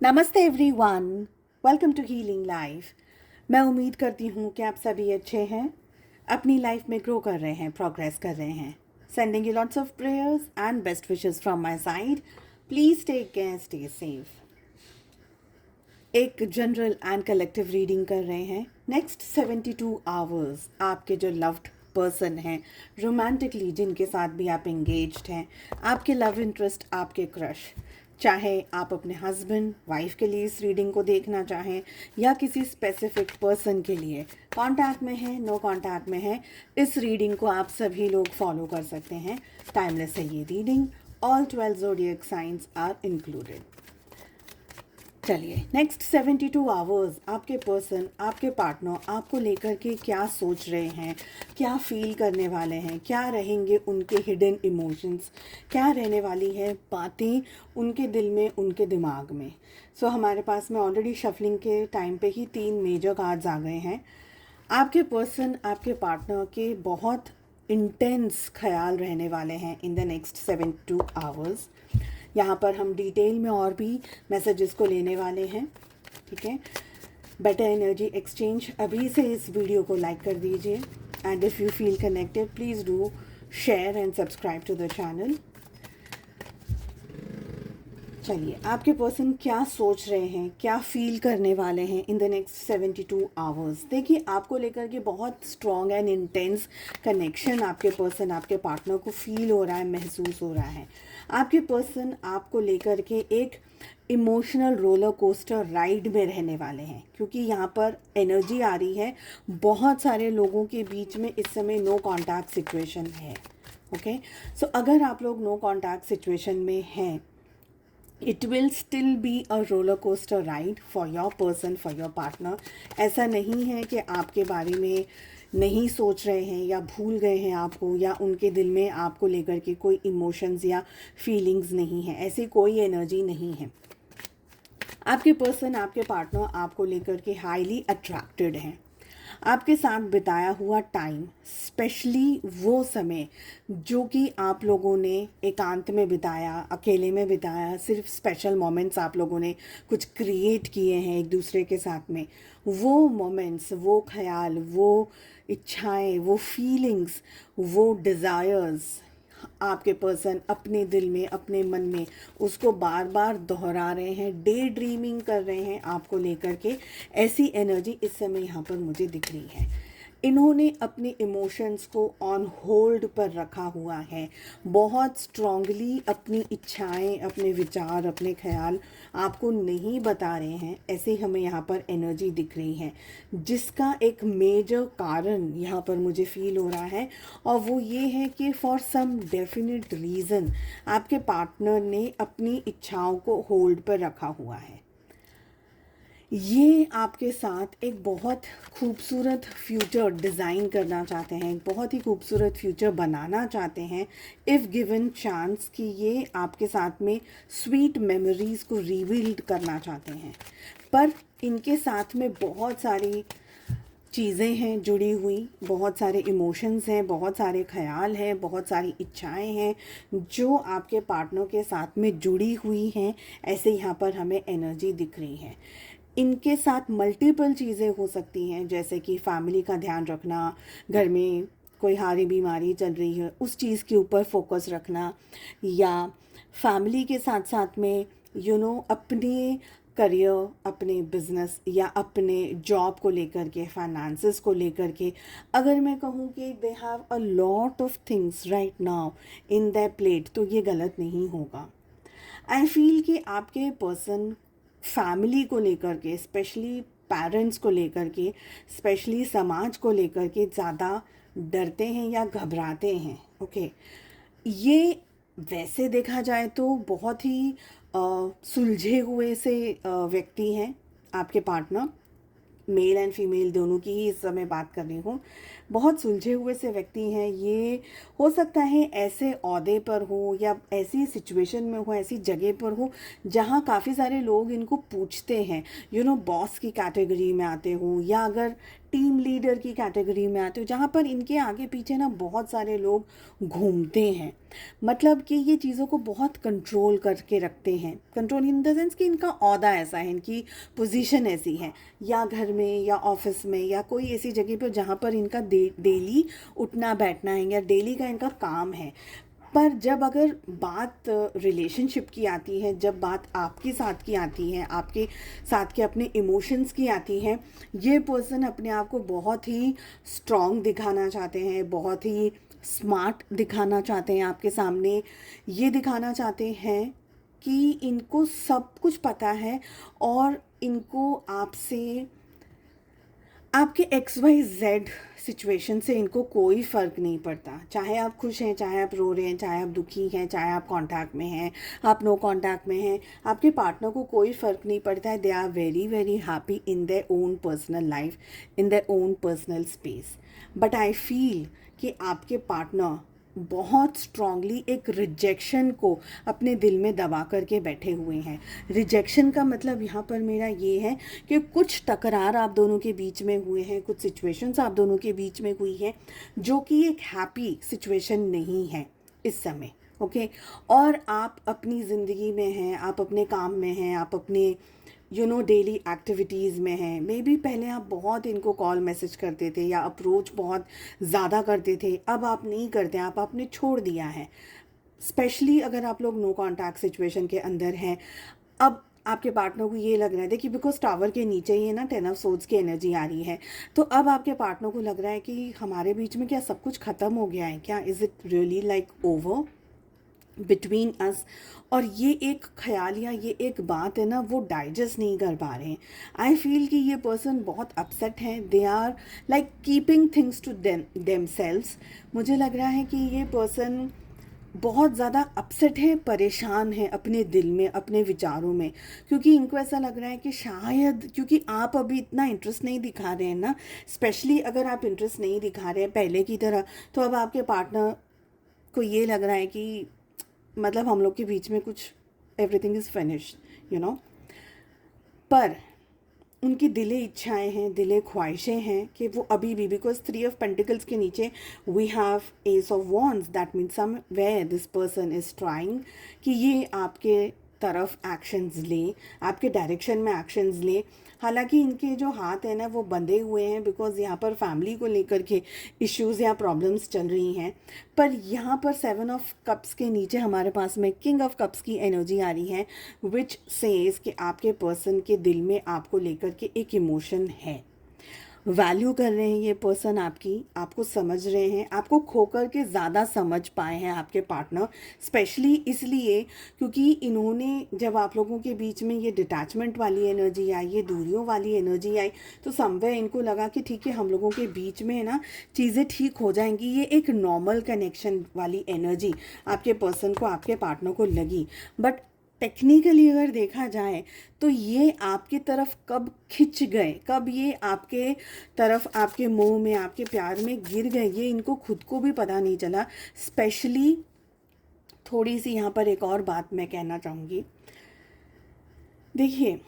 नमस्ते everyone, welcome to Healing Life. मैं उम्मीद करती हूँ कि आप सभी अच्छे हैं, अपनी लाइफ में ग्रो कर रहे हैं, प्रोग्रेस कर रहे हैं। Sending you lots of prayers and best wishes from my side. Please take care, stay safe. एक जनरल एंड कलेक्टिव रीडिंग कर रहे हैं। नेक्स्ट 72 आवर्स आपके जो लव्ड पर्सन हैं, रोमांटिकली जिनके साथ भी आप एंगेज्ड हैं, आपके लव इंटरेस्ट, आपके क्रश, चाहे आप अपने हस्बैंड वाइफ के लिए इस रीडिंग को देखना चाहें या किसी स्पेसिफिक पर्सन के लिए कांटेक्ट में है, नो कांटेक्ट में है, इस रीडिंग को आप सभी लोग फॉलो कर सकते हैं। टाइमलेस है ये reading. All 12 zodiac signs are included. चलिए, नेक्स्ट 72 आवर्स आपके पर्सन, आपके पार्टनर आपको लेकर के क्या सोच रहे हैं, क्या फील करने वाले हैं, क्या रहेंगे उनके हिडन इमोशंस, क्या रहने वाली है बातें उनके दिल में, उनके दिमाग में। सो हमारे पास में ऑलरेडी शफलिंग के टाइम पे ही 3 मेजर कार्ड्स आ गए हैं। आपके पर्सन, आपके पार्टनर के बहुत इंटेंस ख्याल रहने वाले हैं इन द नेक्स्ट 72 आवर्स। यहाँ पर हम डिटेल में और भी मैसेजेस को लेने वाले हैं, ठीक है। Better energy exchange. अभी से इस वीडियो को लाइक कर दीजिए and if you feel connected please do share and subscribe to the channel. चलिए, आपके पर्सन क्या सोच रहे हैं, क्या फील करने वाले हैं इन द नेक्स्ट 72 आवर्स। देखिए, आपको लेकर के बहुत स्ट्रॉन्ग एंड इंटेंस कनेक्शन आपके पर्सन, आपके पार्टनर को फील हो रहा है, महसूस हो रहा है। आपके पर्सन आपको लेकर के एक इमोशनल रोलर कोस्टर राइड में रहने वाले हैं, क्योंकि यहाँ पर एनर्जी आ रही है बहुत सारे लोगों के बीच में इस समय नो कॉन्टैक्ट सिचुएशन है। ओके, सो अगर आप लोग नो कॉन्टैक्ट सिचुएशन में हैं, it will still be a roller coaster ride for your person, for your partner. ऐसा नहीं है कि आपके बारे में नहीं सोच रहे हैं या भूल गए हैं आपको, या उनके दिल में आपको लेकर के कोई इमोशंस या फीलिंग्स नहीं है, ऐसी कोई एनर्जी नहीं है। आपके पर्सन, आपके पार्टनर आपको लेकर के हाईली अट्रैक्टेड हैं। आपके साथ बिताया हुआ टाइम, स्पेशली वो समय जो कि आप लोगों ने एकांत में बिताया, अकेले में बिताया, सिर्फ स्पेशल मोमेंट्स आप लोगों ने कुछ क्रिएट किए हैं एक दूसरे के साथ में, वो मोमेंट्स, वो ख्याल, वो इच्छाएं, वो फीलिंग्स, वो डिज़ायर्स आपके पर्सन अपने दिल में, अपने मन में उसको बार बार दोहरा रहे हैं, डे ड्रीमिंग कर रहे हैं आपको लेकर के। ऐसी एनर्जी इस समय यहाँ पर मुझे दिख रही है। इन्होंने अपने इमोशंस को ऑन होल्ड पर रखा हुआ है, बहुत स्ट्रांगली अपनी इच्छाएं, अपने विचार, अपने ख्याल आपको नहीं बता रहे हैं। ऐसे हमें यहाँ पर एनर्जी दिख रही है, जिसका एक मेजर कारण यहाँ पर मुझे फील हो रहा है, और वो ये है कि फॉर सम डेफिनेट रीज़न आपके पार्टनर ने अपनी इच्छाओं को होल्ड पर रखा हुआ है। ये आपके साथ एक बहुत खूबसूरत फ्यूचर डिज़ाइन करना चाहते हैं, एक बहुत ही खूबसूरत फ्यूचर बनाना चाहते हैं, इफ़ गिवन चांस कि ये आपके साथ में स्वीट मेमोरीज़ को रिबिल्ड करना चाहते हैं। पर इनके साथ में बहुत सारी चीज़ें हैं जुड़ी हुई, बहुत सारे इमोशंस हैं, बहुत सारे ख्याल हैं, बहुत सारी इच्छाएं हैं जो आपके पार्टनर के साथ में जुड़ी हुई हैं। ऐसे यहाँ पर हमें एनर्जी दिख रही है। इनके साथ मल्टीपल चीज़ें हो सकती हैं, जैसे कि फैमिली का ध्यान रखना, घर में कोई हारी बीमारी चल रही है उस चीज़ के ऊपर फोकस रखना, या फैमिली के साथ साथ में अपने करियर, अपने बिजनेस या अपने जॉब को लेकर के, फाइनेंसेस को लेकर के। अगर मैं कहूँ कि they have a lot of things right now in their plate, तो ये गलत नहीं होगा। आई फील कि आपके पर्सन फैमिली को लेकर के, स्पेशली पेरेंट्स को लेकर के, स्पेशली समाज को लेकर के ज़्यादा डरते हैं या घबराते हैं। ओके, ये वैसे देखा जाए तो बहुत ही सुलझे हुए से व्यक्ति हैं आपके पार्टनर, मेल एंड फीमेल दोनों की ही इस समय बात कर रही हूँ। बहुत सुलझे हुए से व्यक्ति हैं ये। हो सकता है ऐसे ओहदे पर हो या ऐसी सिचुएशन में हो, ऐसी जगह पर हो जहाँ काफ़ी सारे लोग इनको पूछते हैं, बॉस की कैटेगरी में आते हो, या अगर टीम लीडर की कैटेगरी में आते हो, जहाँ पर इनके आगे पीछे ना बहुत सारे लोग घूमते हैं। मतलब कि ये चीज़ों को बहुत कंट्रोल करके रखते हैं, कंट्रोल इन द सेंस कि इनका ओहदा ऐसा है, इनकी पोजीशन ऐसी है, या घर में या ऑफिस में या कोई ऐसी जगह पर जहाँ पर इनका डेली उठना बैठना है या डेली का इनका काम है। पर जब अगर बात रिलेशनशिप की आती है, जब बात आपके साथ की आती है, आपके साथ के अपने इमोशंस की आती है, ये पर्सन अपने आप को बहुत ही स्ट्रॉन्ग दिखाना चाहते हैं, बहुत ही स्मार्ट दिखाना चाहते हैं आपके सामने। ये दिखाना चाहते हैं कि इनको सब कुछ पता है और इनको आपसे, आपके XYZ सिचुएशन से इनको कोई फ़र्क नहीं पड़ता। चाहे आप खुश हैं, चाहे आप रो रहे हैं, चाहे आप दुखी हैं, चाहे आप कांटेक्ट में हैं, आप नो कांटेक्ट में हैं, आपके पार्टनर को कोई फ़र्क नहीं पड़ता है। They are very very happy in their own personal life, in their own personal space. But I feel कि आपके पार्टनर बहुत स्ट्रांगली एक रिजेक्शन को अपने दिल में दबा करके बैठे हुए हैं। रिजेक्शन का मतलब यहाँ पर मेरा ये है कि कुछ टकरार आप दोनों के बीच में हुए हैं, कुछ सिचुएशंस आप दोनों के बीच में हुई है जो कि एक हैप्पी सिचुएशन नहीं है इस समय। ओके, और आप अपनी ज़िंदगी में हैं, आप अपने काम में हैं, आप अपने डेली एक्टिविटीज़ में हैं। मे बी पहले आप बहुत इनको कॉल मैसेज करते थे या अप्रोच बहुत ज़्यादा करते थे, अब आप नहीं करते, आपने छोड़ दिया है। स्पेशली अगर आप लोग नो कॉन्टैक्ट सिचुएशन के अंदर हैं, अब आपके पार्टनर को ये लग रहा है, देखिए बिकॉज टावर के नीचे ही है ना 10 ऑफ सोर्ड्स की एनर्जी आ रही है, तो अब आपके पार्टनर को लग रहा है कि हमारे बीच में क्या सब कुछ ख़त्म हो गया है क्या, is it really like over between us. और ये एक ख्याल या ये एक बात है ना, वो डाइजेस्ट नहीं कर पा रहे हैं। आई फील कि ये पर्सन बहुत अपसेट हैं, they are like keeping things to themselves. मुझे लग रहा है कि ये पर्सन बहुत ज़्यादा अपसेट है, परेशान है अपने दिल में, अपने विचारों में, क्योंकि इनको ऐसा लग रहा है कि शायद क्योंकि आप अभी इतना इंटरेस्ट नहीं दिखा रहे हैं ना, स्पेशली अगर आप इंटरेस्ट नहीं दिखा रहे हैं पहले की तरह, तो अब आपके पार्टनर को ये लग रहा है कि मतलब हम लोग के बीच में कुछ एवरीथिंग इज़ फिनिश्ड, पर उनकी दिले इच्छाएं हैं, दिले ख्वाहिशें हैं कि वो अभी भी, बिकॉज 3 ऑफ पेंटिकल्स के नीचे we have ace of wands, that means somewhere this person is trying कि ये आपके तरफ एक्शंस ले, आपके डायरेक्शन में एक्शंस ले। हालांकि इनके जो हाथ हैं ना वो बंधे हुए हैं, बिकॉज यहाँ पर फैमिली को लेकर के इश्यूज़ या प्रॉब्लम्स चल रही हैं। पर यहाँ पर 7 ऑफ कप्स के नीचे हमारे पास में किंग ऑफ कप्स की एनर्जी आ रही है, विच सेज कि आपके पर्सन के दिल में आपको लेकर के एक इमोशन है, वैल्यू कर रहे हैं ये पर्सन आपकी, आपको समझ रहे हैं, आपको खोकर के ज़्यादा समझ पाए हैं आपके पार्टनर, स्पेशली इसलिए क्योंकि इन्होंने जब आप लोगों के बीच में ये डिटैचमेंट वाली एनर्जी आई, ये दूरियों वाली एनर्जी आई, तो समवेयर इनको लगा कि ठीक है हम लोगों के बीच में है ना चीज़ें ठीक हो जाएंगी। ये एक नॉर्मल कनेक्शन वाली एनर्जी आपके पर्सन को, आपके पार्टनर को लगी। बट टेक्निकली अगर देखा जाए तो ये आपकी तरफ कब खिंच गए, कब ये आपके तरफ, आपके मोह में, आपके प्यार में गिर गए, ये इनको खुद को भी पता नहीं चला। स्पेशली थोड़ी सी यहाँ पर एक और बात मैं कहना चाहूँगी। देखिए,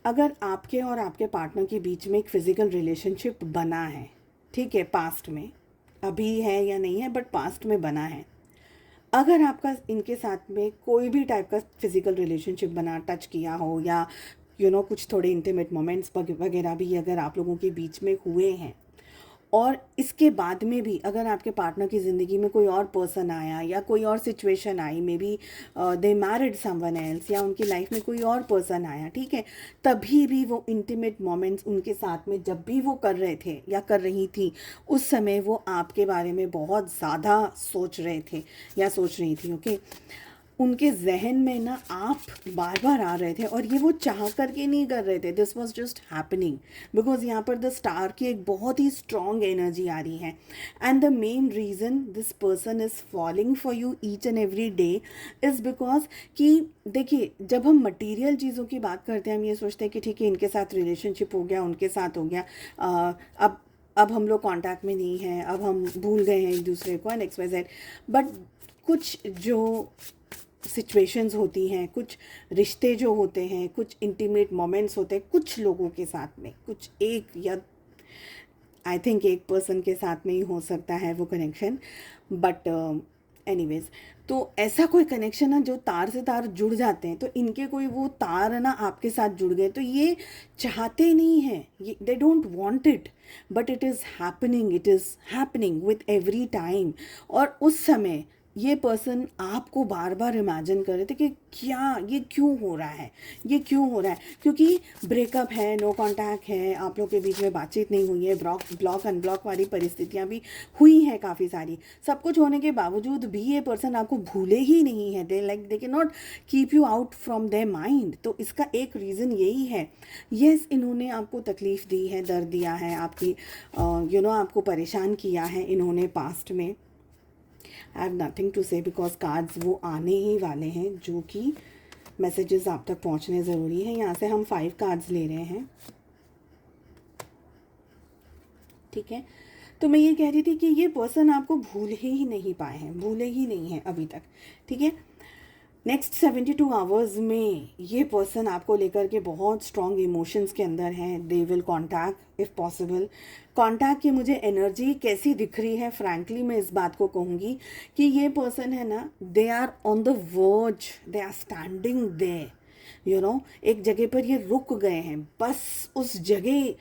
अगर आपके और आपके पार्टनर के बीच में एक फ़िज़िकल रिलेशनशिप बना है, ठीक है, पास्ट में, अभी है या नहीं है बट पास्ट में बना है, अगर आपका इनके साथ में कोई भी टाइप का फिज़िकल रिलेशनशिप बना, टच किया हो या कुछ थोड़े इंटीमेट मोमेंट्स वगैरह भी अगर आप लोगों के बीच में हुए हैं, और इसके बाद में भी अगर आपके पार्टनर की ज़िंदगी में कोई और पर्सन आया या कोई और situation I, may be they married someone else, या उनकी लाइफ में कोई और पर्सन आया, ठीक है, तभी भी वो इंटीमेट मोमेंट्स उनके साथ में जब भी वो कर रहे थे या कर रही थी, उस समय वो आपके बारे में बहुत ज़्यादा सोच रहे थे या सोच रही थी। ओके, उनके जहन में ना आप बार बार आ रहे थे, और ये वो चाह करके नहीं कर रहे थे, this was just happening, because यहाँ पर द स्टार की एक बहुत ही स्ट्रॉन्ग एनर्जी आ रही है। And the main reason this person is falling for you each and every day is because कि देखिए, जब हम मटीरियल चीज़ों की बात करते हैं, हम ये सोचते हैं कि ठीक है इनके साथ रिलेशनशिप हो गया, उनके साथ हो गया, अब हम लोग कांटेक्ट में नहीं हैं, अब हम भूल गए हैं एक दूसरे को, एंड XYZ। बट कुछ जो सिचुएशंस होती हैं, कुछ रिश्ते जो होते हैं, कुछ इंटीमेट मोमेंट्स होते हैं कुछ लोगों के साथ में, कुछ एक या आई थिंक एक पर्सन के साथ में ही हो सकता है वो कनेक्शन, बट एनीवेज, तो ऐसा कोई कनेक्शन है जो तार से तार जुड़ जाते हैं, तो इनके कोई वो तार है ना आपके साथ जुड़ गए, तो ये चाहते नहीं हैं, ये they don't want it, but it is happening with every time. और उस समय ये पर्सन आपको बार बार इमेजिन कर रहे थे कि क्या ये क्यों हो रहा है, ये क्यों हो रहा है, क्योंकि ब्रेकअप है, नो कांटेक्ट है, आप लोग के बीच में बातचीत नहीं हुई है, ब्लॉक अनब्लॉक वाली परिस्थितियां भी हुई हैं काफ़ी सारी। सब कुछ होने के बावजूद भी ये पर्सन आपको भूले ही नहीं है, they can not keep you out from their mind. तो इसका एक रीज़न यही है, यस इन्होंने आपको तकलीफ़ दी है, दर्द दिया है, आपकी आपको परेशान किया है इन्होंने पास्ट में। आई हैव नथिंग टू से बिकॉज कार्ड्स वो आने ही वाले हैं जो कि मैसेजेस आप तक पहुंचने ज़रूरी है। यहाँ से हम 5 कार्ड्स ले रहे हैं, ठीक है। तो मैं ये कह रही थी कि ये पर्सन आपको भूले ही नहीं पाए हैं, भूले ही नहीं हैं अभी तक, ठीक है। नेक्स्ट 72 आवर्स में ये पर्सन आपको लेकर के बहुत स्ट्रॉन्ग इमोशंस के अंदर हैं। They will contact if possible. Contact की मुझे एनर्जी कैसी दिख रही है, फ्रैंकली मैं इस बात को कहूँगी कि ये पर्सन है ना, they are on the verge, they are standing there, एक जगह पर ये रुक गए हैं, बस उस जगह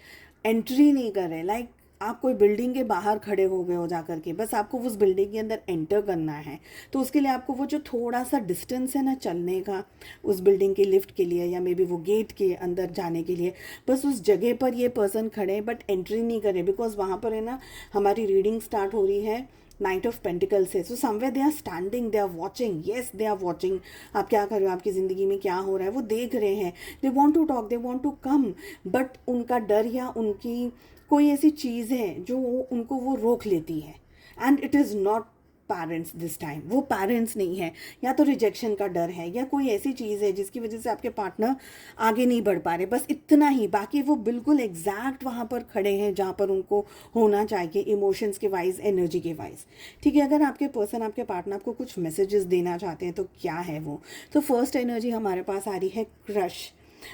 एंट्री नहीं कर रहे। लाइक आप कोई बिल्डिंग के बाहर खड़े हो गए हो जाकर के, बस आपको उस बिल्डिंग के अंदर एंटर करना है, तो उसके लिए आपको वो जो थोड़ा सा डिस्टेंस है ना चलने का, उस बिल्डिंग के लिफ्ट के लिए या मे बी वो गेट के अंदर जाने के लिए, बस उस जगह पर ये पर्सन खड़े हैं, बट एंट्री नहीं करे, बिकॉज वहाँ पर है ना हमारी रीडिंग स्टार्ट हो रही है नाइट ऑफ पेंटिकल से। So somewhere they are standing, they are watching, yes they are watching, आप क्या कर रहे हो, आपकी ज़िंदगी में क्या हो रहा है वो देख रहे हैं। They want to talk, they want to come, but उनका डर या उनकी कोई ऐसी चीज़ है जो उनको वो रोक लेती है। And it is not parents this time, वो पेरेंट्स नहीं है, या तो रिजेक्शन का डर है या कोई ऐसी चीज़ है जिसकी वजह से आपके पार्टनर आगे नहीं बढ़ पा रहे, बस इतना ही। बाकी वो बिल्कुल एग्जैक्ट वहाँ पर खड़े हैं जहाँ पर उनको होना चाहिए, इमोशंस के वाइज, एनर्जी के वाइज, ठीक है। अगर आपके पर्सन, आपके पार्टनर आपको कुछ मैसेजेस देना चाहते हैं तो क्या है वो, तो फर्स्ट एनर्जी हमारे पास आ रही है क्रश।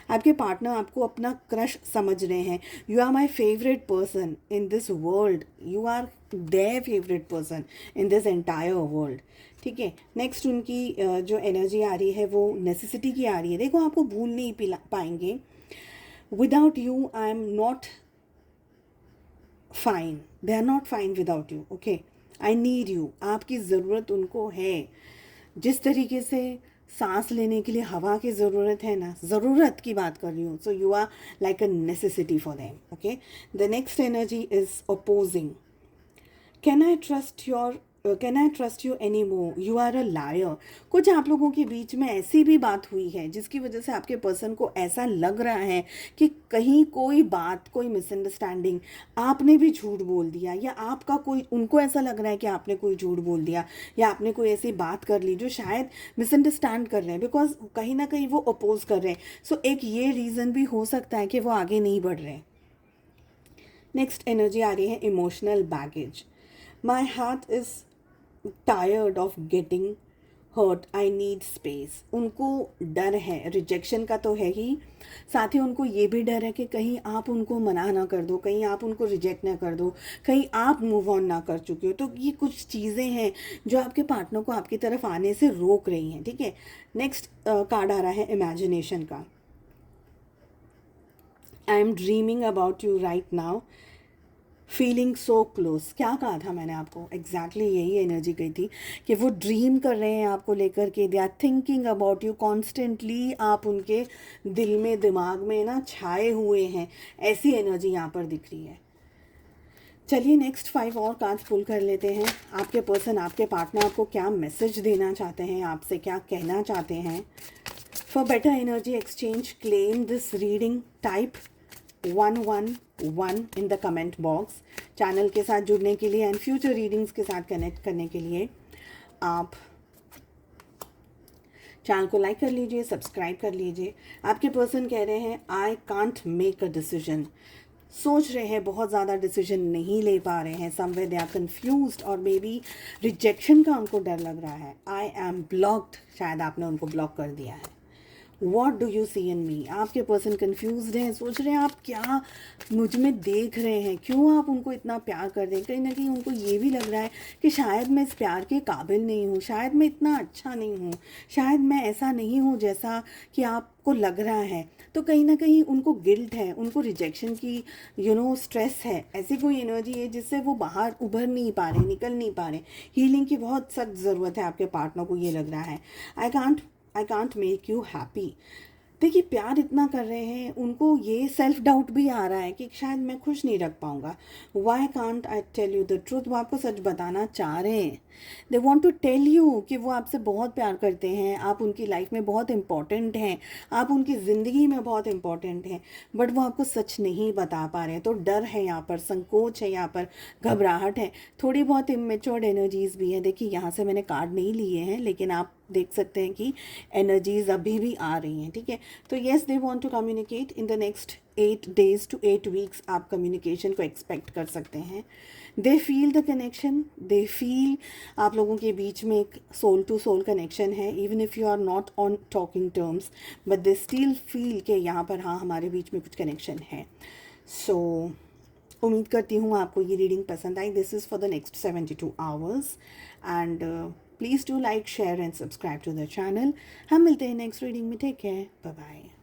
आपके पार्टनर आपको अपना क्रश समझ रहे हैं। You are my favourite person in this world, you are their favourite person in this entire world, ठीक है। नेक्स्ट उनकी जो एनर्जी आ रही है वो नेसेसिटी की आ रही है। देखो आपको भूल नहीं पाएंगे, without you I am not fine, they are not fine without you, okay. I need you, आपकी ज़रूरत उनको है। जिस तरीके से सांस लेने के लिए हवा की ज़रूरत है ना, ज़रूरत की बात कर रही हूँ, so you are like a necessity for them, okay. The next energy is opposing. Can I trust you any more, you are a liar. कुछ आप लोगों के बीच में ऐसी भी बात हुई है जिसकी वजह से आपके पर्सन को ऐसा लग रहा है कि कहीं कोई बात, कोई मिसअंडरस्टैंडिंग, आपने भी झूठ बोल दिया, या आपका कोई, उनको ऐसा लग रहा है कि आपने कोई झूठ बोल दिया, या आपने कोई ऐसी बात कर ली जो शायद मिसअंडरस्टैंड कर रहे हैं, बिकॉज कहीं ना कहीं वो अपोज कर रहे हैं। सो एक ये रीज़न भी हो सकता है कि वो आगे नहीं बढ़ रहे। नेक्स्ट एनर्जी आ रही है emotional baggage. My heart is tired of getting hurt, I need space. उनको डर है, रिजेक्शन का तो है ही, साथ ही उनको ये भी डर है कि कहीं आप उनको मना ना कर दो, कहीं आप उनको रिजेक्ट ना कर दो, कहीं आप मूव ऑन ना कर चुके हो। तो ये कुछ चीज़ें हैं जो आपके पार्टनर को आपकी तरफ आने से रोक रही हैं, ठीक है। नेक्स्ट कार्ड आ रहा है इमेजिनेशन का। I am dreaming about you right now, feeling so close. क्या कहा था मैंने आपको, एग्जैक्टली यही एनर्जी गई थी कि वो ड्रीम कर रहे हैं आपको लेकर के, they are thinking about you constantly, आप उनके दिल में, दिमाग में ना छाए हुए हैं, ऐसी एनर्जी यहाँ पर दिख रही है। चलिए नेक्स्ट 5 और कार्ड्स पुल कर लेते हैं। आपके पर्सन, आपके पार्टनर आपको क्या मैसेज देना चाहते हैं, आपसे क्या कहना चाहते हैं। For better energy exchange claim this reading, type 111 in the comment box. Channel के साथ जुड़ने के लिए एंड फ्यूचर रीडिंग्स के साथ कनेक्ट करने के लिए आप चैनल को लाइक कर लीजिए, सब्सक्राइब कर लीजिए। आपके पर्सन कह रहे हैं I can't make a decision, सोच रहे हैं, बहुत ज़्यादा डिसीजन नहीं ले पा रहे हैं। समवेयर दे आर कन्फ्यूज्ड और मे बी रिजेक्शन का उनको डर लग रहा है। आई एम ब्लॉक्ड, शायद आपने उनको ब्लॉक कर दिया है। वॉट डू यू सी इन मी? आपके पर्सन कन्फ्यूज हैं, सोच रहे हैं आप क्या मुझ में देख रहे हैं, क्यों आप उनको इतना प्यार कर दें। कहीं ना कहीं उनको ये भी लग रहा है कि शायद मैं इस प्यार के काबिल नहीं हूँ, शायद मैं इतना अच्छा नहीं हूँ, शायद मैं ऐसा नहीं हूँ जैसा कि आपको लग रहा है। तो कहीं ना कहीं उनको गिल्ट है, उनको रिजेक्शन की स्ट्रेस है, ऐसी कोई एनर्जी है जिससे वो बाहर उभर नहीं पा रहे, निकल नहीं पा रहे। हीलिंग की बहुत सख्त ज़रूरत है आपके पार्टनर को, ये लग रहा है। I can't make you happy. देखिए प्यार इतना कर रहे हैं, उनको ये सेल्फ डाउट भी आ रहा है कि शायद मैं खुश नहीं रख पाऊंगा। Why can't I tell you the truth? वो आपको सच बताना चाह रहे हैं। They want to tell you कि वो आपसे बहुत प्यार करते हैं, आप उनकी लाइफ में बहुत इंपॉर्टेंट हैं, आप उनकी ज़िंदगी में बहुत इंपॉर्टेंट हैं, बट वो आपको सच नहीं बता पा रहे हैं। तो डर है यहाँ पर, संकोच है यहाँ पर, घबराहट है, थोड़ी बहुत इमेच्योर्ड एनर्जीज भी है। देखिए यहाँ से मैंने कार्ड नहीं लिए हैं, लेकिन आप देख सकते हैं कि एनर्जीज अभी भी आ रही हैं, ठीक है। तो yes, they want to communicate in the next 8 days to 8 weeks। आप कम्युनिकेशन को एक्सपेक्ट कर सकते हैं। They feel the connection, they feel आप लोगों के बीच में एक सोल टू सोल कनेक्शन है। Even if you are not on talking terms, but they still feel कि यहाँ पर हाँ हमारे बीच में कुछ कनेक्शन है। सो उम्मीद करती हूँ आपको ये रीडिंग पसंद आई। This is for the next 72 hours and please do like, share and subscribe to the channel. हम मिलते हैं नेक्स्ट रीडिंग में। Take care, bye bye.